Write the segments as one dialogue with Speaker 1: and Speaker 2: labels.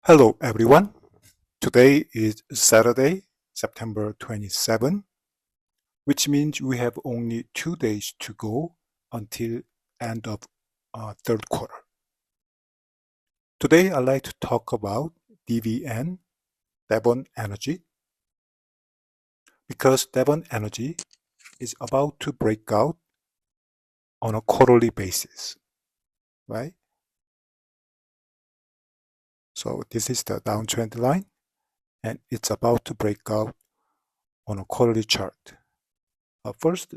Speaker 1: Hello everyone. Today is Saturday, September 27, which means we have only 2 days to go until end of third quarter. Today I'd like to talk about DVN, Devon Energy, because Devon Energy is about to break out on a quarterly basis, right? So this is the downtrend line and it's about to break out on a quarterly chart. First,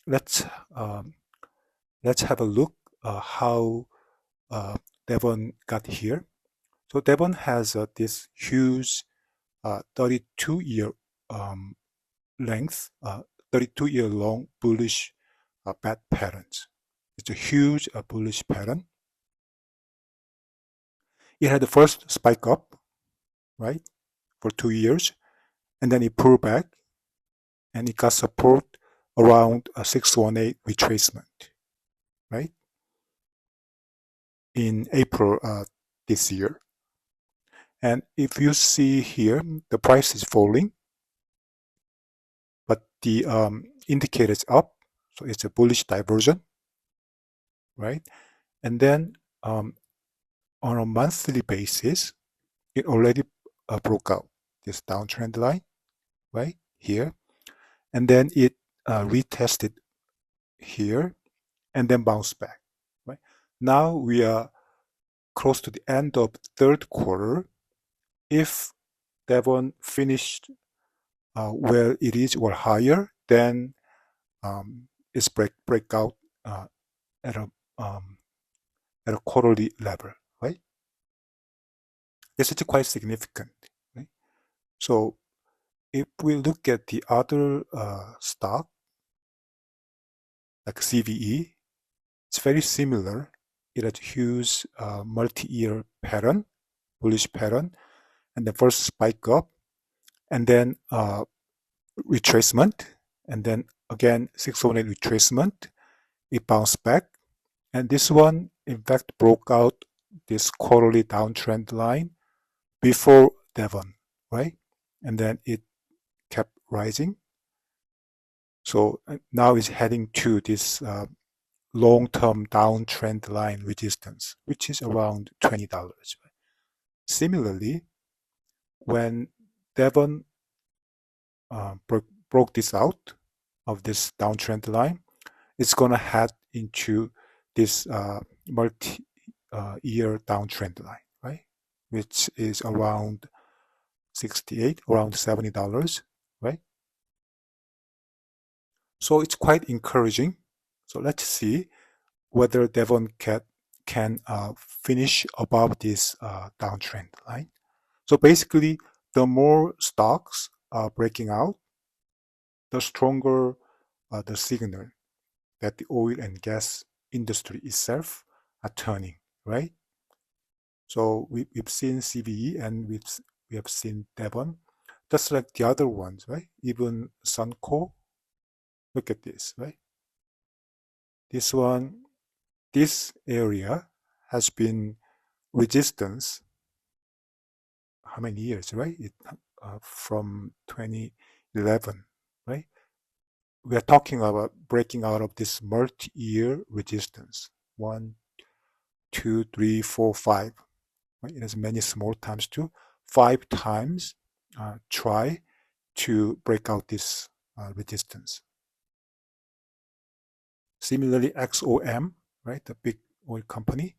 Speaker 1: let's have a look how Devon got here. So Devon has this huge 32-year length, 32-year long bullish bat patterns. It's a huge bullish pattern. It had the first spike up, right, for 2 years, and then it pulled back, and it got support around a 618 retracement, right, in April this year. And if you see here, the price is falling, but the indicator is up, so it's a bullish diversion, right? And then on a monthly basis, it already broke out this downtrend line, right here, and then it retested here, and then bounced back, right? Now we are close to the end of third quarter. If Devon finished where it is or higher, then it's breakout at a quarterly level, right? This is quite significant, right? So if we look at the other stock, like CVE, it's very similar. It has huge multi-year pattern, bullish pattern, and the first spike up, and then retracement, and then again 618 retracement. It bounced back, and this one in fact broke out this quarterly downtrend line before Devon, right? And then it kept rising. So now it's heading to this long-term downtrend line resistance, which is around $20. Similarly, when Devon broke this out of this downtrend line, it's going to head into this multi-year downtrend line, right? Which is around 68, around $70, right? So it's quite encouraging. So let's see whether Devon can finish above this downtrend line. So basically, the more stocks are breaking out, the stronger the signal that the oil and gas industry itself are turning, right? So we've seen CVE and we have seen Devon, just like the other ones, right? Even Sunco, look at this, right? This one, this area has been resistance, how many years, right? From 2011, right? We are talking about breaking out of this multi-year resistance. 1, 2, 3, 4, 5. Right? It has many small times too. 5 times try to break out this resistance. Similarly, XOM, right, the big oil company,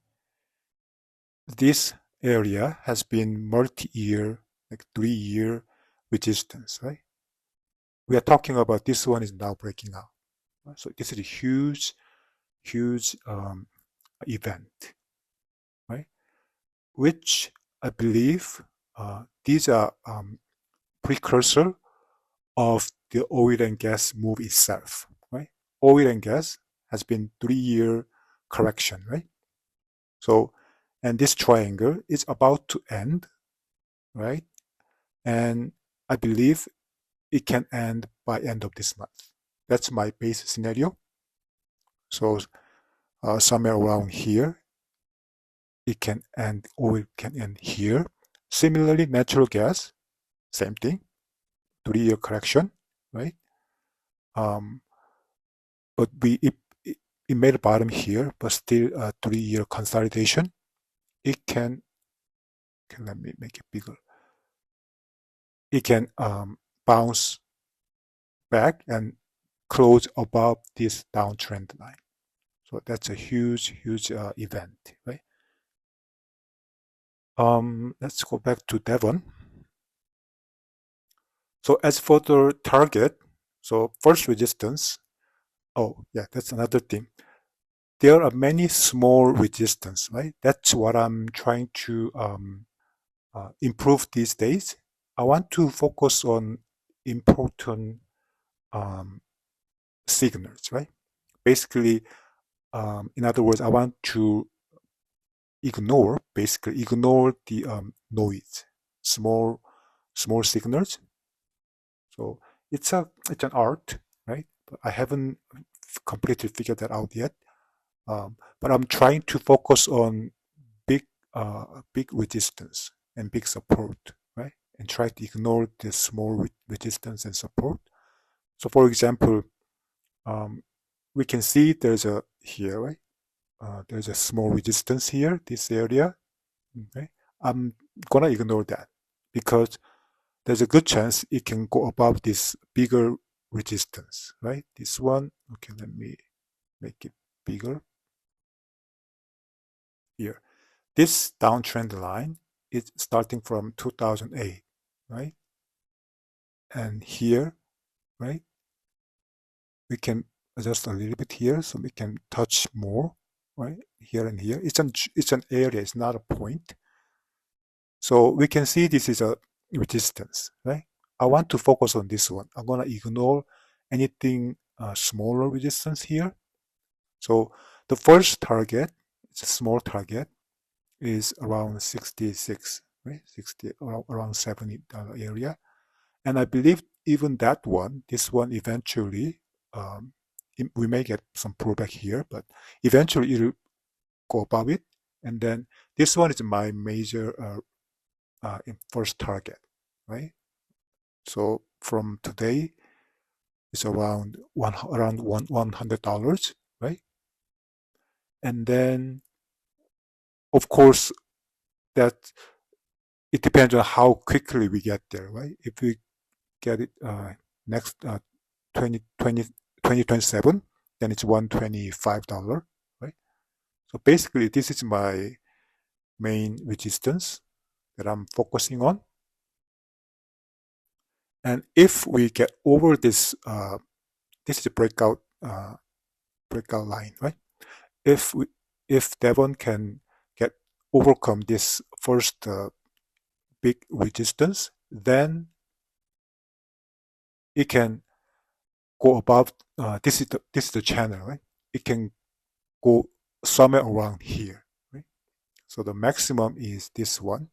Speaker 1: this area has been multi-year, like 3-year resistance, right? We are talking about this one is now breaking out. Right? So this is a huge event, right? Which I believe these are precursor of the oil and gas move itself, right? Oil and gas has been 3-year correction, right? So, and this triangle is about to end, right? And I believe it can end by end of this month. That's my base scenario. So somewhere around here, it can end, oil can end here. Similarly, natural gas, same thing, 3-year correction, right? But it made a bottom here, but still a 3-year consolidation. It can, okay, let me make it bigger. It can bounce back and close above this downtrend line. So that's a huge event, right? Let's go back to Devon. So as for the target, so first resistance. Oh yeah, that's another thing. There are many small resistance, right? That's what I'm trying to improve these days. I want to focus on important signals, right? Basically, in other words, I want to basically ignore the noise, small signals. So it's an art, right? But I haven't completely figured that out yet. But I'm trying to focus on big resistance and big support, right? And try to ignore the small resistance and support. So for example, we can see there's a here, right? There's a small resistance here, this area. Okay, I'm gonna ignore that because there's a good chance it can go above this bigger resistance, right? This one, okay, let me make it bigger here. This downtrend line is starting from 2008, right? And here, right, we can adjust a little bit here so we can touch more, right? Here and here. It's an area, it's not a point. So we can see this is a resistance, right? I want to focus on this one. I'm gonna ignore anything smaller resistance here. So the first target, it's a small target, is around 66, right? 60, around $70 area. And I believe even that one, this one eventually, we may get some pullback here, but eventually it'll go above it. And then this one is my major first target, right? So from today, it's around $100, right? And then, of course, that it depends on how quickly we get there, right? If we get it next 2027, then it's $125, right? So basically, this is my main resistance that I'm focusing on. And if we get over this, this is a breakout line, right? If Devon can overcome this first big resistance, then it can go above. This is the channel, right? It can go somewhere around here, right? So the maximum is this one.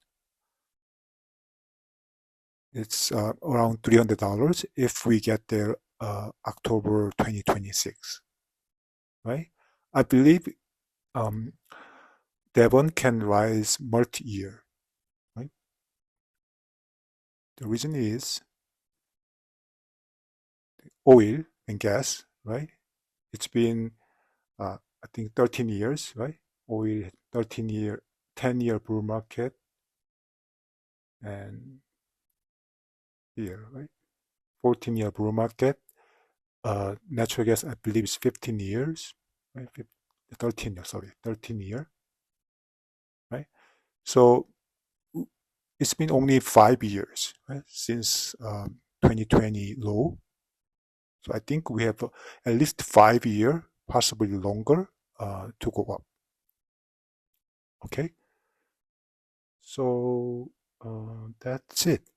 Speaker 1: It's around $300 if we get there October 2026, right? I believe Devon can rise multi-year, right? The reason is oil and gas, right? It's been I think 13 years, right? Oil 13-year, 10-year bull market, and here, right? 14-year bull market. Natural gas, I believe, is 15 years, right? 13 year, sorry, 13 year, right? So it's been only 5 years, right, since 2020 low. So I think we have at least 5 years, possibly longer, to go up. Okay, so that's it.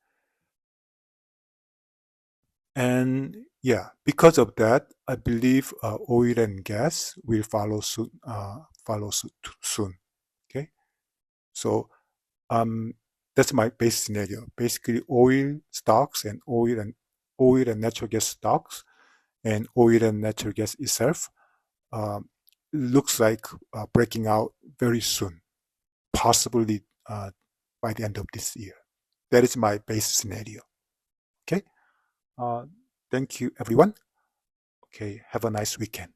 Speaker 1: And yeah, because of that, I believe oil and gas will follow soon. Soon. Okay, so that's my base scenario. Basically, oil stocks and oil and natural gas stocks and oil and natural gas itself looks like breaking out very soon. possibly by the end of this year. That is my base scenario. Okay. Thank you, everyone. Okay. Have a nice weekend.